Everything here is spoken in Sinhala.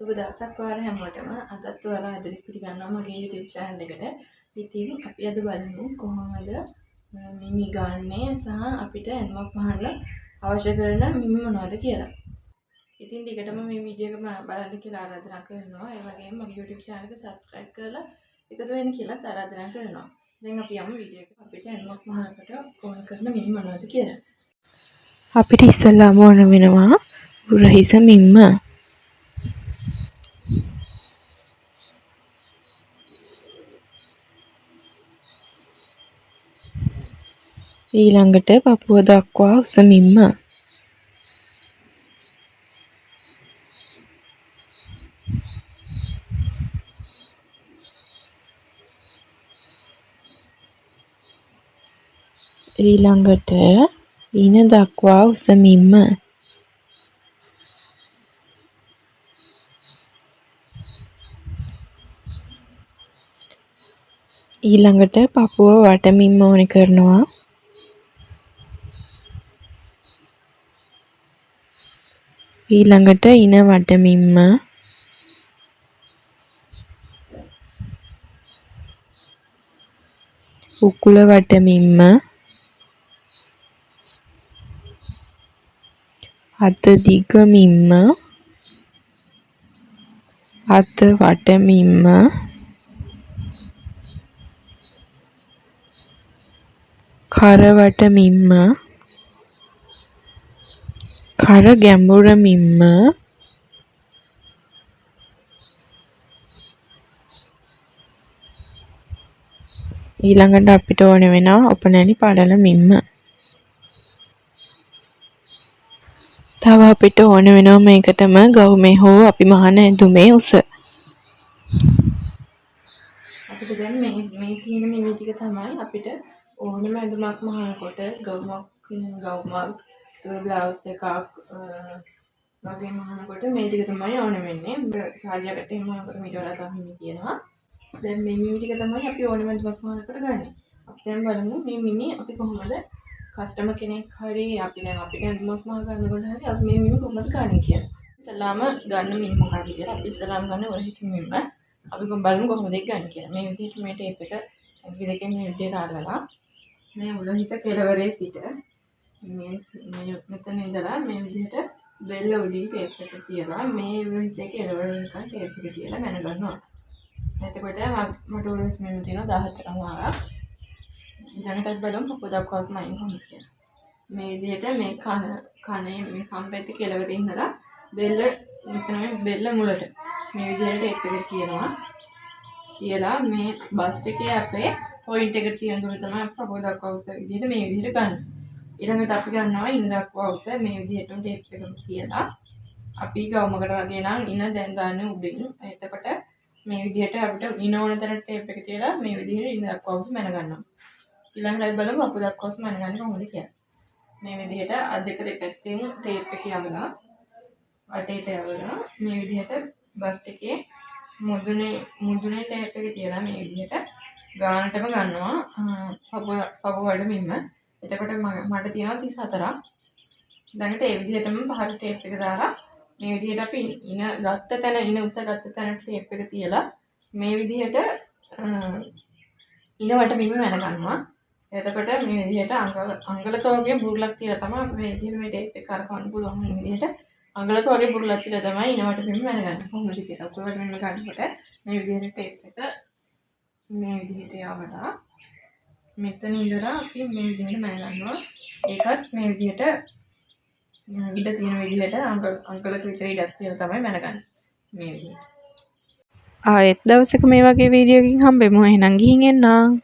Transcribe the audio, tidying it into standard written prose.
සුබ දවසක් ඔයාලා හැමෝටම. අදත් ඔයාලා ආදරෙන් පිළිගන්නවා මගේ YouTube channel එකට. ඉතින් අපි අද බලමු කොහොමද මිමි ගන්නේ සහ අපිට ඇඳුමක් වහන්න අවශ්‍ය කරන මිමි මොනවද කියලා. ඉතින් දිගටම මේ වීඩියෝ එක බලන්න කියලා ආරාධනා කරනවා. ඒ වගේම මගේ YouTube channel එක subscribe කරලා එකතු වෙන්න කියලා ආරාධනා කරනවා. දැන් අපි යමු වීඩියෝ එකට. අපිට ඇඳුමක් වහනකොට ඕන කරන මිමි මොනවද කියලා. අපිට ඉස්සෙල්ලාම ඕන වෙනවා උරහිස මිම්ම. ඊළඟට පපුව දක්වා උස මිම්ම. ඊළඟට ඉන දක්වා උස මිම්ම. ඊළඟට පපුව වට මිම්ම ඕනේ කරනවා. ඊළඟට ඉන වට මිම්ම. උකුල වට මිම්ම. අත දිග මිම්ම. අත වට මිම්ම. කර වට මිම්ම. කර ගැඹුර මිම්ම. ඊළඟට අපිට ඕන වෙනවා ඔපනැලි පළල මිම්ම. තව අපිට ඕන වෙනවා මේකටම ගවුමේ හෝ අපි මහන ඇඳුමේ උස. අපිට දැන් මේ තියෙන මිමි ටික තමයි අපිට ඕනම ඇඳුමක් මහනකොට ගවුමක් බ්ලවුස් එකක් වගේ මහනකොට මේ ටික තමයි ඕන වෙන්නේ. සාරියකට එහෙම මහනකොට මීට වඩා තව මිමි තියෙනවා. දැන් මේ මිමි ටික තමයි අපි ඕනම ඇඳුමක් මහනකොට ගන්න. අපි දැන් බලමු මේ මිමි අපි කොහොමද කස්ටමර් කෙනෙක් හරි අපි දැන් අපිට ඇඳුමක් මහ ගන්නකොට හරි අපි මේ මිමි කොහොමද ගන්නේ කියලා. ඉස්සලාම ගන්න මිමි මොකක්ද කියලා අපි ඉස්සලාම ගන්න උරහිස මිම්ම. අපි බලමු කොහොමද ඒක ගන්න කියලා. මේ විදිහට මේ ටේප් එක ඇඟිලි දෙකෙන් මේ විදිහට අල්ලලා මේ උරහිස කෙළවරේ සිට මේ මෙතන ඉඳලා මේ විදිහට බෙල්ල උඩින් ටේප් එක තියලා මේ උරහිසේ කෙළවර නිකන් ටේප් එක තියලා මැන ගන්නවා. එතකොට මට උරහිස මිම්ම තියෙනවා 14ක් වහලා. ඊළඟට බලමු පපුව දක්වාම අයින් කොහොමද කියලා. මේ විදිහට මේ කනේ මේ කම්පැති කෙළවරේ ඉඳලා බෙල්ල මෙතන මේ බෙල්ල මුලට මේ විදිහට ටේප් එක තියනවා. තියලා මේ බස්ට් එකේ අපේ පොයින්ට් එකට තියෙන දුර තමයි පපුව දක්වා උස විදිහට මේ විදිහට ගන්න. ඊළඟට අපි ගන්නවා ඉන දක්වා උස මේ විදිහටම ටේප් එකම තියලා අපි ගවුමකට වගේ නම් ඉන දැන් ගන්න උඩින්. එතකොට මේ විදිහට අපිට ඉන ඕන තැනට ටේප් එක තියලා මේ විදිහට ඉන දක්වා උස මැන ගන්නවා. ඊළඟට අපි බලමු පපුව දක්වා උස මැන ගන්න කොහොමද කියලා. මේ විදිහට අත් දෙක දෙපැත්තෙන් ටේප් එක යවලා වටේට යවලා මේ විදිහට බස්ට් එකේ මුදුනේ ටේප් එක තියලා මේ විදිහට ගානටම ගන්නවා පපුව වල මිම්ම. එතකොට මට තියෙනවා 34ක්. ඊළඟට ඒ විදිහටම පහළ ටේප් එක දාලා මේ විදිහට අපි ඉන ගත්ත තැන ඉන උස ගත්ත තැන ටේප් එක තියලා මේ විදිහට ඉන වට මිම්ම මැන ගන්නවා. එතකොට මේ විදිහට අඟලක වගේ බුරුලක් තියලා තමයි මේ විදිහට මේ ටේප් එක කරකවන්න පුළුවන් මේ විදිහට අඟලක වගේ බුරුලක් තියලා තමයි ඉනවට මිම්ම මැනගන්නේ. කොහොමද කියලා. ඔක්කොම මිම්ම ගන්නකොට මේ විදිහට ටේප් එක මේ විදිහට යවලා මෙතන ඉඳලා අපි මේ විදිහට මැනගන්නවා. ඒකත් මේ විදිහට ඉඩ තියෙන විදිහට අඟලක විතර ඉඩක් තියලා තමයි මැනගන්නේ. මේ විදිහට. ආයෙත් දවසක මේ වගේ වීඩියෝ එකකින් හම්බෙමු. එහෙනම් ගිහින් එන්නම්.